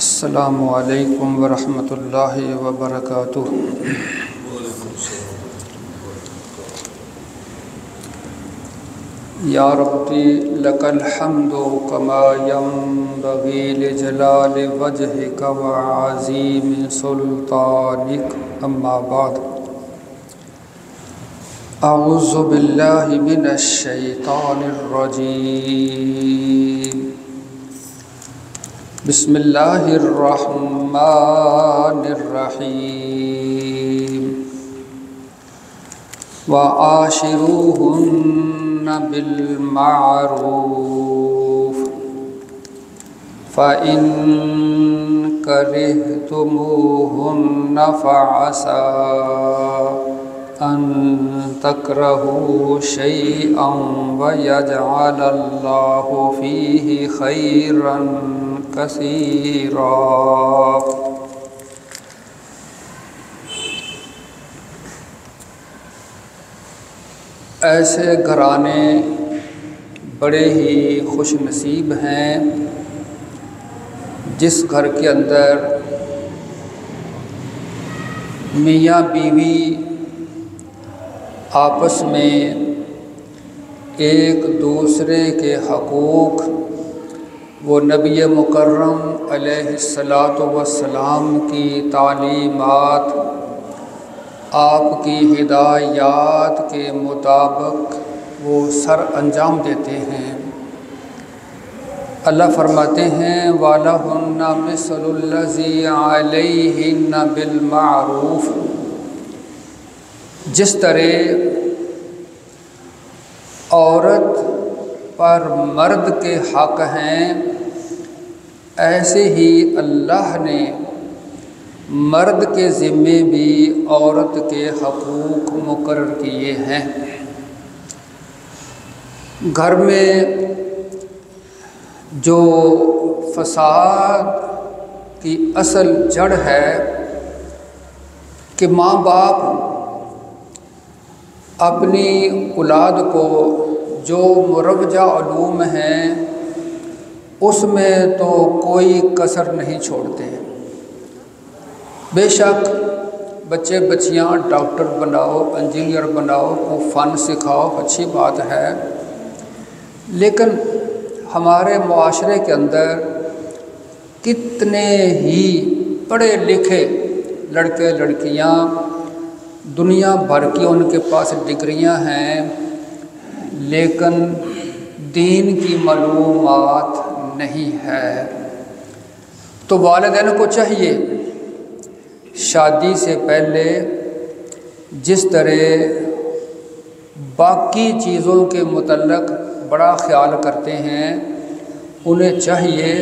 السلام علیکم ورحمۃ اللہ وبرکاتہ۔ یا ربی لک الحمد کما ینبغی لجلال وجہک وعظیم سلطانک، اما بعد۔ اعوذ باللہ من الشیطان الرجیم، بسم اللہ الرحمن الرحیم۔ وعاشروہن بالمعروف فإن کرہتموہن فعسى أن تكرهوا شيئا ويجعل الله فيه خيرا كثيرا۔ ایسے گھرانے بڑے ہی خوش نصیب ہیں جس گھر کے اندر میاں بیوی آپس میں ایک دوسرے کے حقوق وہ نبی مکرم علیہ الصلاۃ والسلام کی تعلیمات، آپ کی ہدایات کے مطابق وہ سر انجام دیتے ہیں۔ اللہ فرماتے ہیں وَلَهُنَّ مِثْلُ الَّذِي عَلَيْهِنَّ بِالْمَعْرُوفِ، جس طرح عورت پر مرد کے حق ہیں، ایسے ہی اللہ نے مرد کے ذمے بھی عورت کے حقوق مقرر کیے ہیں۔ گھر میں جو فساد کی اصل جڑ ہے کہ ماں باپ اپنی اولاد کو جو مروجہ علوم ہیں اس میں تو کوئی کسر نہیں چھوڑتے۔ بے شک بچے بچیاں ڈاکٹر بناؤ، انجینئر بناؤ، کو فن سکھاؤ، اچھی بات ہے، لیکن ہمارے معاشرے کے اندر کتنے ہی پڑھے لکھے لڑکے لڑکیاں، دنیا بھر کی ان کے پاس ڈگریاں ہیں، لیکن دین کی معلومات نہیں ہے۔ تو والدین کو چاہیے شادی سے پہلے جس طرح باقی چیزوں کے متعلق بڑا خیال کرتے ہیں، انہیں چاہیے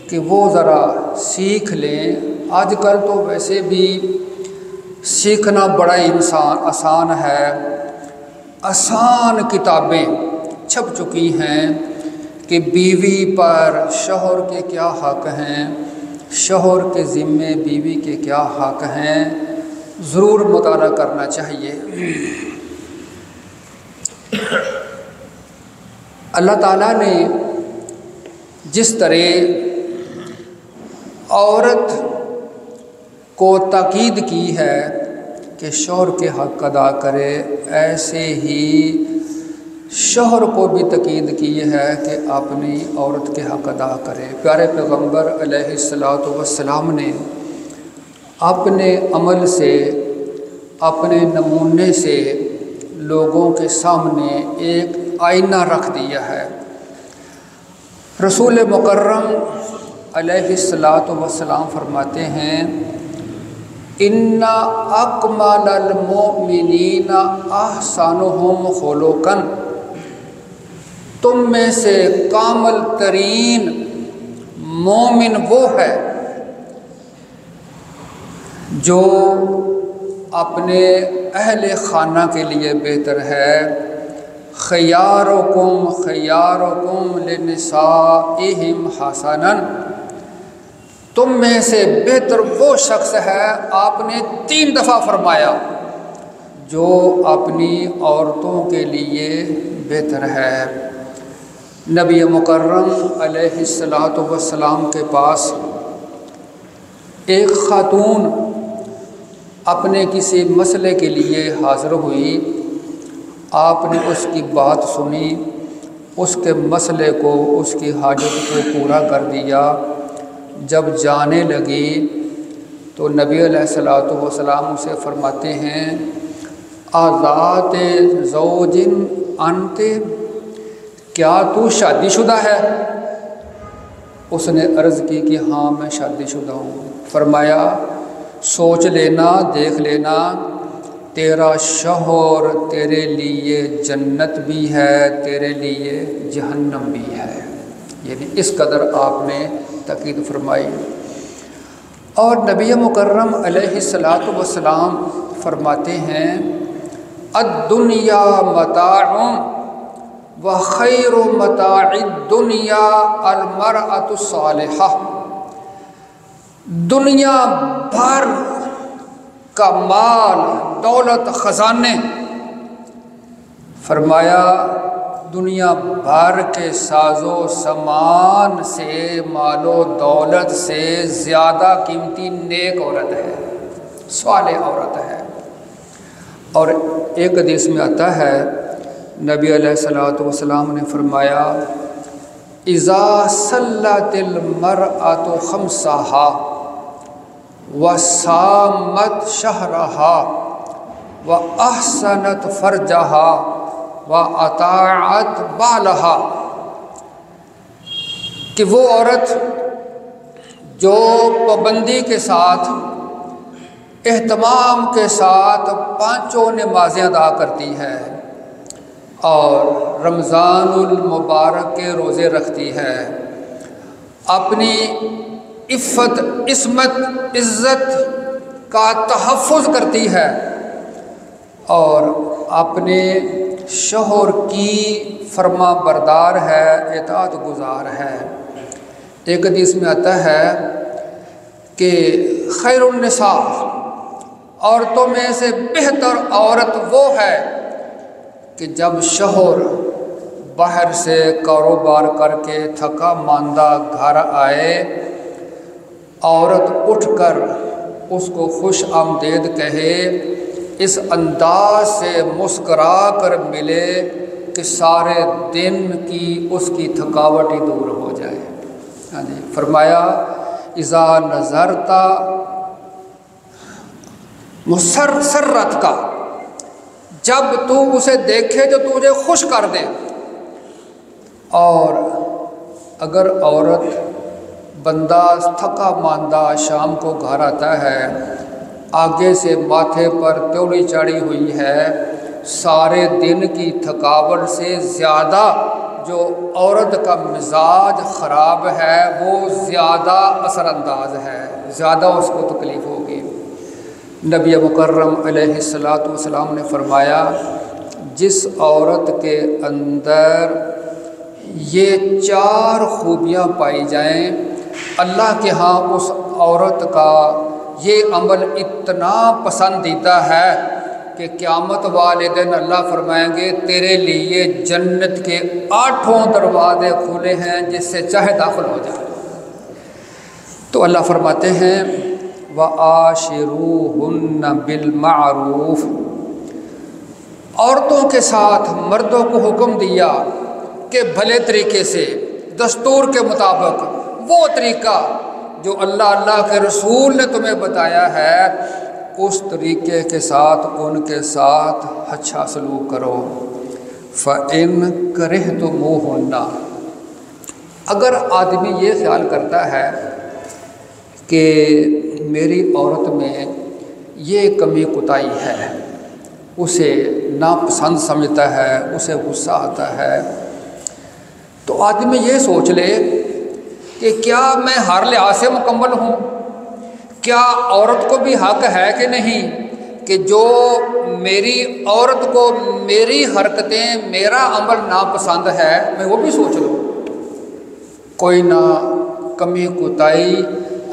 کہ وہ ذرا سیکھ لیں۔ آج کل تو ویسے بھی سیکھنا بڑا آسان ہے، آسان کتابیں چھپ چکی ہیں کہ بیوی پر شوہر کے کیا حق ہیں، شوہر کے ذمے بیوی کے کیا حق ہیں، ضرور مطالعہ کرنا چاہیے۔ اللہ تعالیٰ نے جس طرح عورت کو تاکید کی ہے کہ شوہر کے حق ادا کرے، ایسے ہی شوہر کو بھی تاکید کی ہے کہ اپنی عورت کے حق ادا کرے۔ پیارے پیغمبر علیہ الصلاۃ والسلام نے اپنے عمل سے، اپنے نمونے سے لوگوں کے سامنے ایک آئینہ رکھ دیا ہے۔ رسول مکرم علیہ الصلاۃ والسلام فرماتے ہیں ان اکمل المؤمنین احسنہم خلقا، تم میں سے کامل ترین مومن وہ ہے جو اپنے اہل خانہ کے لیے بہتر ہے۔ خیارکم خیارکم لنسائہم حسنا، تم میں سے بہتر وہ شخص ہے، آپ نے 3 دفعہ فرمایا، جو اپنی عورتوں کے لیے بہتر ہے۔ نبی مکرم علیہ الصلاۃ والسلام کے پاس ایک خاتون اپنے کسی مسئلے کے لیے حاضر ہوئی، آپ نے اس کی بات سنی، اس کے مسئلے کو، اس کی حاجت کو پورا کر دیا۔ جب جانے لگی تو نبی علیہ الصلوۃ والسلام اسے فرماتے ہیں آذات زوجن انت، کیا تو شادی شدہ ہے؟ اس نے عرض کی کہ ہاں میں شادی شدہ ہوں۔ فرمایا سوچ لینا، دیکھ لینا، تیرا شوہر تیرے لیے جنت بھی ہے، تیرے لیے جہنم بھی ہے۔ یعنی اس قدر آپ نے تاکید فرمائی۔ اور نبی مکرم علیہ الصلاۃ والسلام فرماتے ہیں الدنیا متاع وخیر متاع الدنیا المرأة الصالحہ، دنیا بھر کا مال، دولت، خزانے، فرمایا دنیا بھر کے ساز و سامان سے، مال و دولت سے زیادہ قیمتی نیک عورت ہے، صالح عورت ہے۔ اور ایک حدیث میں آتا ہے نبی علیہ الصلوۃ والسلام نے فرمایا اذا صلت المرأة خمسها وصامت شهرها واحسنت فرجها واطاعت بالها، کہ وہ عورت جو پابندی کے ساتھ، اہتمام کے ساتھ پانچوں نمازیں ادا کرتی ہے اور رمضان المبارک کے روزے رکھتی ہے، اپنی عفت، عصمت، عزت کا تحفظ کرتی ہے اور اپنے شوہر کی فرما بردار ہے، اطاعت گزار ہے۔ ایک حدیث میں آتا ہے کہ خیر النساء، عورتوں میں سے بہتر عورت وہ ہے کہ جب شوہر باہر سے کاروبار کر کے تھکا ماندہ گھر آئے، عورت اٹھ کر اس کو خوش آمدید کہے، اس انداز سے مسکرا کر ملے کہ سارے دن کی اس کی تھکاوٹ ہی دور ہو جائے۔ ہاں جی، فرمایا اذا نظرتا مسرت کا، جب تو اسے دیکھے جو تجھے خوش کر دے۔ اور اگر عورت، بندہ تھکا ماندہ شام کو گھر آتا ہے، آگے سے ماتھے پر تیوڑی چڑھی ہوئی ہے، سارے دن کی تھکاوٹ سے زیادہ جو عورت کا مزاج خراب ہے وہ زیادہ اثر انداز ہے، زیادہ اس کو تکلیف ہوگی۔ نبی مکرم علیہ الصلوۃ والسلام نے فرمایا جس عورت کے اندر یہ چار خوبیاں پائی جائیں، اللہ کے ہاں اس عورت کا یہ عمل اتنا پسندیدہ ہے کہ قیامت والے دن اللہ فرمائیں گے تیرے لیے جنت کے 8 دروازے کھلے ہیں، جس سے چاہے داخل ہو جائے۔ تو اللہ فرماتے ہیں وَعَاشِرُوهُنَّ بِالْمَعْرُوفِ، عورتوں کے ساتھ مردوں کو حکم دیا کہ بھلے طریقے سے، دستور کے مطابق، وہ طریقہ جو اللہ کے رسول نے تمہیں بتایا ہے اس طریقے کے ساتھ ان کے ساتھ اچھا سلوک کرو۔ فَإِن كَرِهْتُمُوهُنَّ، اگر آدمی یہ خیال کرتا ہے کہ میری عورت میں یہ کمی کوتاہی ہے، اسے ناپسند سمجھتا ہے، اسے غصہ آتا ہے، تو آدمی یہ سوچ لے کہ کیا میں ہر لحاظ سے مکمل ہوں؟ کیا عورت کو بھی حق ہے کہ نہیں کہ جو میری عورت کو میری حرکتیں، میرا عمل ناپسند ہے، میں وہ بھی سوچ لوں؟ کوئی نہ کمی کوتاہی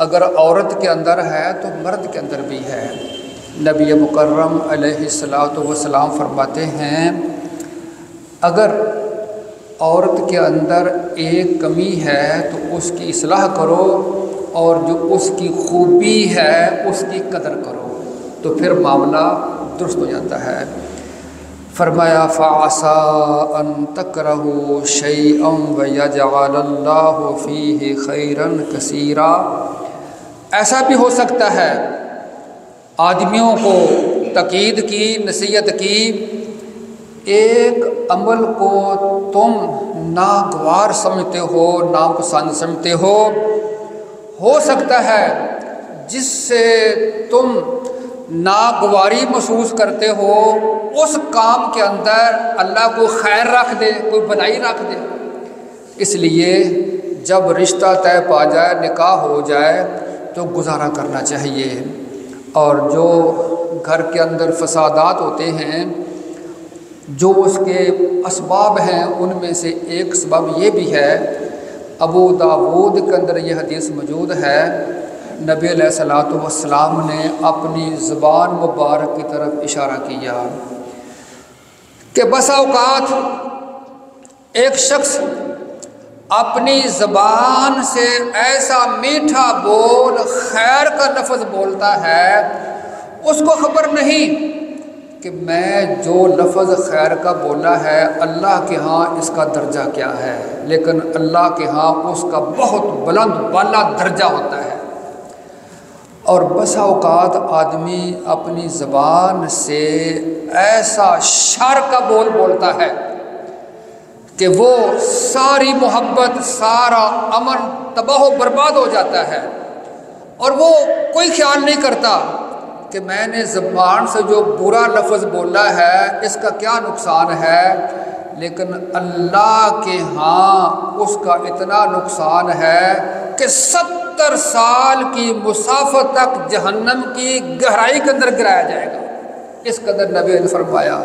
اگر عورت کے اندر ہے تو مرد کے اندر بھی ہے۔ نبی مکرم علیہ الصلوۃ والسلام فرماتے ہیں اگر عورت کے اندر ایک کمی ہے تو اس کی اصلاح کرو اور جو اس کی خوبی ہے اس کی قدر کرو، تو پھر معاملہ درست ہو جاتا ہے۔ فرمایا فَعَسَىٰ أَن تَكْرَهُوا شَيْئًا وَيَجْعَلَ اللَّهُ فِيهِ خَيْرًا كَثِيرًا۔ ایسا بھی ہو سکتا ہے آدمیوں کو تاکید کی، نصیحت کی، ایک عمل کو تم ناگوار سمجھتے ہو، ناپسند سمجھتے ہو سکتا ہے جس سے تم ناگواری محسوس کرتے ہو اس کام کے اندر اللہ کو خیر رکھ دے، کوئی بھلائی رکھ دے۔ اس لیے جب رشتہ طے پا جائے، نکاح ہو جائے تو گزارا کرنا چاہیے۔ اور جو گھر کے اندر فسادات ہوتے ہیں، جو اس کے اسباب ہیں، ان میں سے ایک سبب یہ بھی ہے، ابو داود کے اندر یہ حدیث موجود ہے، نبی علیہ الصلوۃ والسلام نے اپنی زبان مبارک کی طرف اشارہ کیا کہ بسا اوقات ایک شخص اپنی زبان سے ایسا میٹھا بول، خیر کا لفظ بولتا ہے، اس کو خبر نہیں کہ میں جو لفظ خیر کا بولا ہے اللہ کے ہاں اس کا درجہ کیا ہے، لیکن اللہ کے ہاں اس کا بہت بلند بالا درجہ ہوتا ہے۔ اور بسا اوقات آدمی اپنی زبان سے ایسا شر کا بول بولتا ہے کہ وہ ساری محبت، سارا امن تباہ و برباد ہو جاتا ہے، اور وہ کوئی خیال نہیں کرتا کہ میں نے زبان سے جو برا لفظ بولا ہے اس کا کیا نقصان ہے، لیکن اللہ کے ہاں اس کا اتنا نقصان ہے کہ 70 سال کی مسافت تک جہنم کی گہرائی کے اندر گرایا جائے گا، اس قدر نبی نے فرمایا۔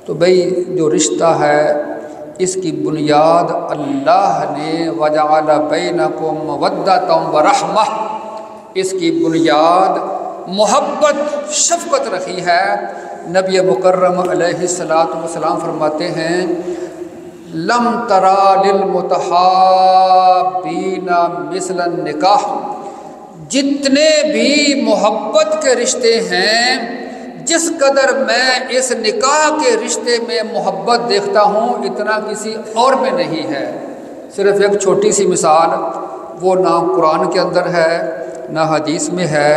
تو بھئی جو رشتہ ہے اس کی بنیاد اللہ نے وَجَعَلَ بَيْنَكُم مَّوَدَّةً وَرَحْمَةً، اس کی بنیاد محبت، شفقت رکھی ہے۔ نبی مکرم علیہ الصلوۃ والسلام فرماتے ہیں لم ترى للمتحابین مثل النکاح، جتنے بھی محبت کے رشتے ہیں، جس قدر میں اس نکاح کے رشتے میں محبت دیکھتا ہوں اتنا کسی اور میں نہیں ہے۔ صرف ایک چھوٹی سی مثال، وہ نہ قرآن کے اندر ہے نہ حدیث میں ہے،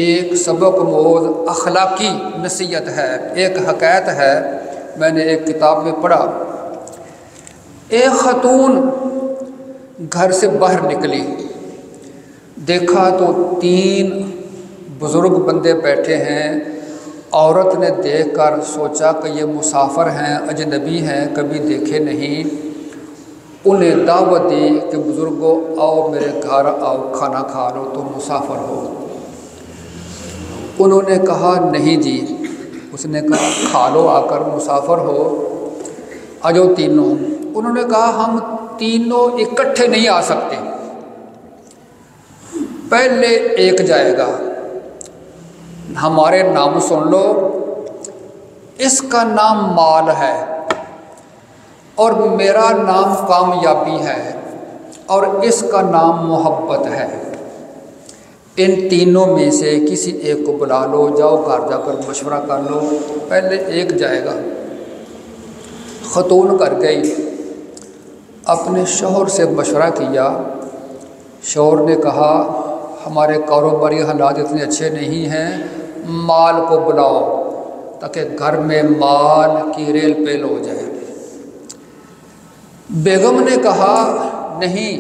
ایک سبق موز اخلاقی نصیحت ہے، ایک حکایت ہے، میں نے ایک کتاب میں پڑھا۔ ایک خاتون گھر سے باہر نکلی، دیکھا تو 3 بزرگ بندے بیٹھے ہیں۔ عورت نے دیکھ کر سوچا کہ یہ مسافر ہیں، اجنبی ہیں، کبھی دیکھے نہیں۔ انہیں دعوت دی کہ بزرگوں آؤ میرے گھر آؤ، کھانا کھا لو، تم مسافر ہو۔ انہوں نے کہا نہیں جی۔ اس نے کہا کھا لو آ کر، مسافر ہو، آ جاؤ تینوں۔ انہوں نے کہا ہم تینوں اکٹھے نہیں آ سکتے، پہلے ایک جائے گا، ہمارے نام سن لو، اس کا نام مال ہے اور میرا نام کامیابی ہے اور اس کا نام محبت ہے، ان تینوں میں سے کسی ایک کو بلا لو، جاؤ گھر جا کر مشورہ کر لو، پہلے ایک جائے گا۔ خاتون کر گئی، اپنے شوہر سے مشورہ کیا، شوہر نے کہا ہمارے کاروباری حالات اتنے اچھے نہیں ہیں، مال کو بلاؤ تاکہ گھر میں مال کی ریل پیل ہو جائے۔ بیگم نے کہا نہیں،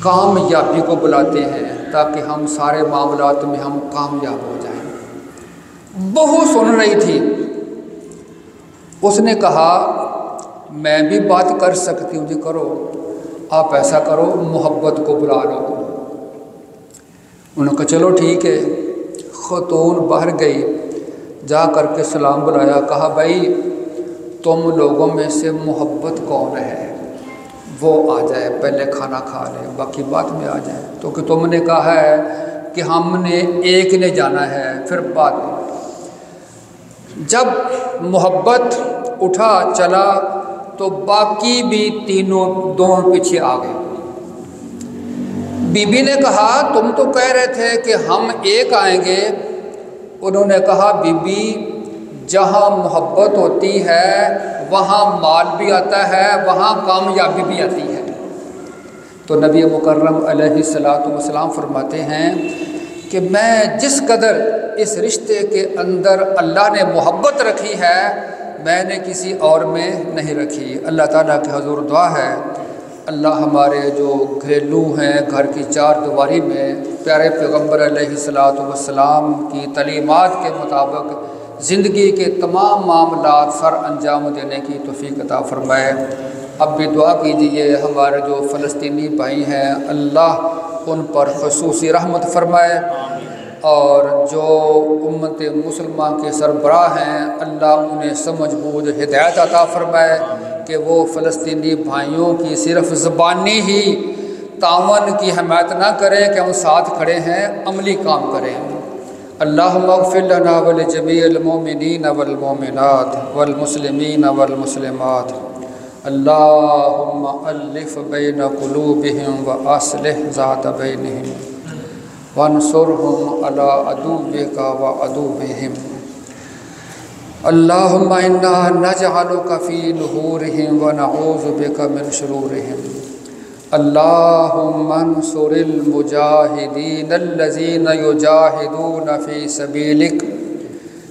کامیابی کو بلاتے ہیں تاکہ ہم سارے معاملات میں ہم کامیاب ہو جائیں۔ بہو سن رہی تھی، اس نے کہا میں بھی بات کر سکتی ہوں جی، کرو، آپ ایسا کرو محبت کو بلا لو۔ انہوں نے کہا چلو ٹھیک ہے۔ خاتون باہر گئی، جا کر کے سلام بلایا، کہا بھائی تم لوگوں میں سے محبت کون ہے، وہ آ جائے، پہلے کھانا کھا لے، باقی بعد میں آ جائے، تو کہ تم نے کہا ہے کہ ہم نے ایک نے جانا ہے، پھر بعد میں۔ جب محبت اٹھا چلا تو باقی بھی تینوں دونوں پیچھے آ گئے۔ بی بی نے کہا تم تو کہہ رہے تھے کہ ہم ایک آئیں گے۔ انہوں نے کہا بی بی جہاں محبت ہوتی ہے وہاں مال بھی آتا ہے، وہاں کامیابی بھی آتی ہے۔ تو نبی مکرم علیہ الصلوۃ والسلام فرماتے ہیں کہ میں جس قدر اس رشتے کے اندر اللہ نے محبت رکھی ہے میں نے کسی اور میں نہیں رکھی۔ اللہ تعالیٰ کے حضور دعا ہے اللہ ہمارے جو گھریلو ہیں گھر کی چار دیواری میں پیارے پیغمبر علیہ الصلوۃ والسلام کی تعلیمات کے مطابق زندگی کے تمام معاملات سر انجام دینے کی توفیق عطا فرمائے۔ اب بھی دعا کیجیے ہمارے جو فلسطینی بھائی ہیں اللہ ان پر خصوصی رحمت فرمائے، اور جو امت مسلمہ کے سربراہ ہیں اللہ انہیں سمجھ بوجھ ہدایت عطا فرمائے کہ وہ فلسطینی بھائیوں کی صرف زبانی ہی تعاون کی حمایت نہ کریں کہ ہم ساتھ کھڑے ہیں، عملی کام کریں۔ اللہم اغفر لنا ولجمیع المؤمنین والمؤمنات والمسلمین والمسلمات، اللہم الف بین قلوبہم واصلح ذات بینہم وانصرہم علی عدوک وعدوہم، اللہم انا نجعلک فی نحورہم ونعوذ بک من شرورہم، اللہم انصر المجاہدین الذین یجاہدون فی سبیلک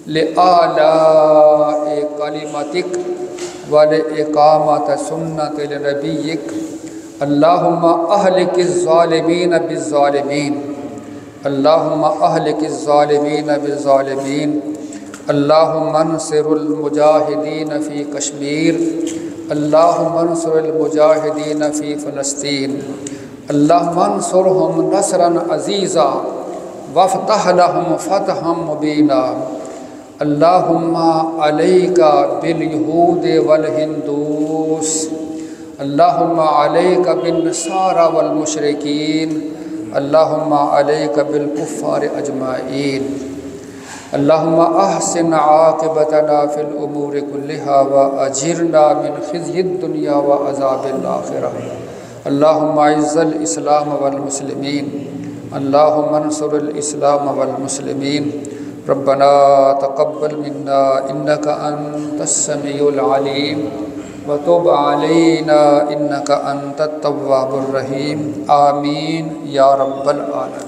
لإعلاء کلمتک ولإقامۃ سنت لنبیک، اللہم اہلک الظالمین بالظالمین، اللہم اہلک الظالمین بالظالمین، اللہم انصر المجاہدین فی کشمیر، اللہم انصر المجاہدین فی فلسطین، اللہم انصرہم نصرا عزیزا وافتح لہم فتحا مبینا، اللہم علیک بالیہود والہندوس، اللہم علیک بالنصارى والمشرکین، اللہم علیک بالکفار اجمعین، اللہم احسن عاقبتنا فی الامور کلہا واجرنا من خزی الدنیا وعذاب الآخرہ، اللہم اعز الاسلام والمسلمین، اللہم انصر الاسلام والمسلمین، ربنا تقبل منا انک انت السمیع العلیم وتب علینا انک انت التواب الرحیم، آمین یا رب العالمین۔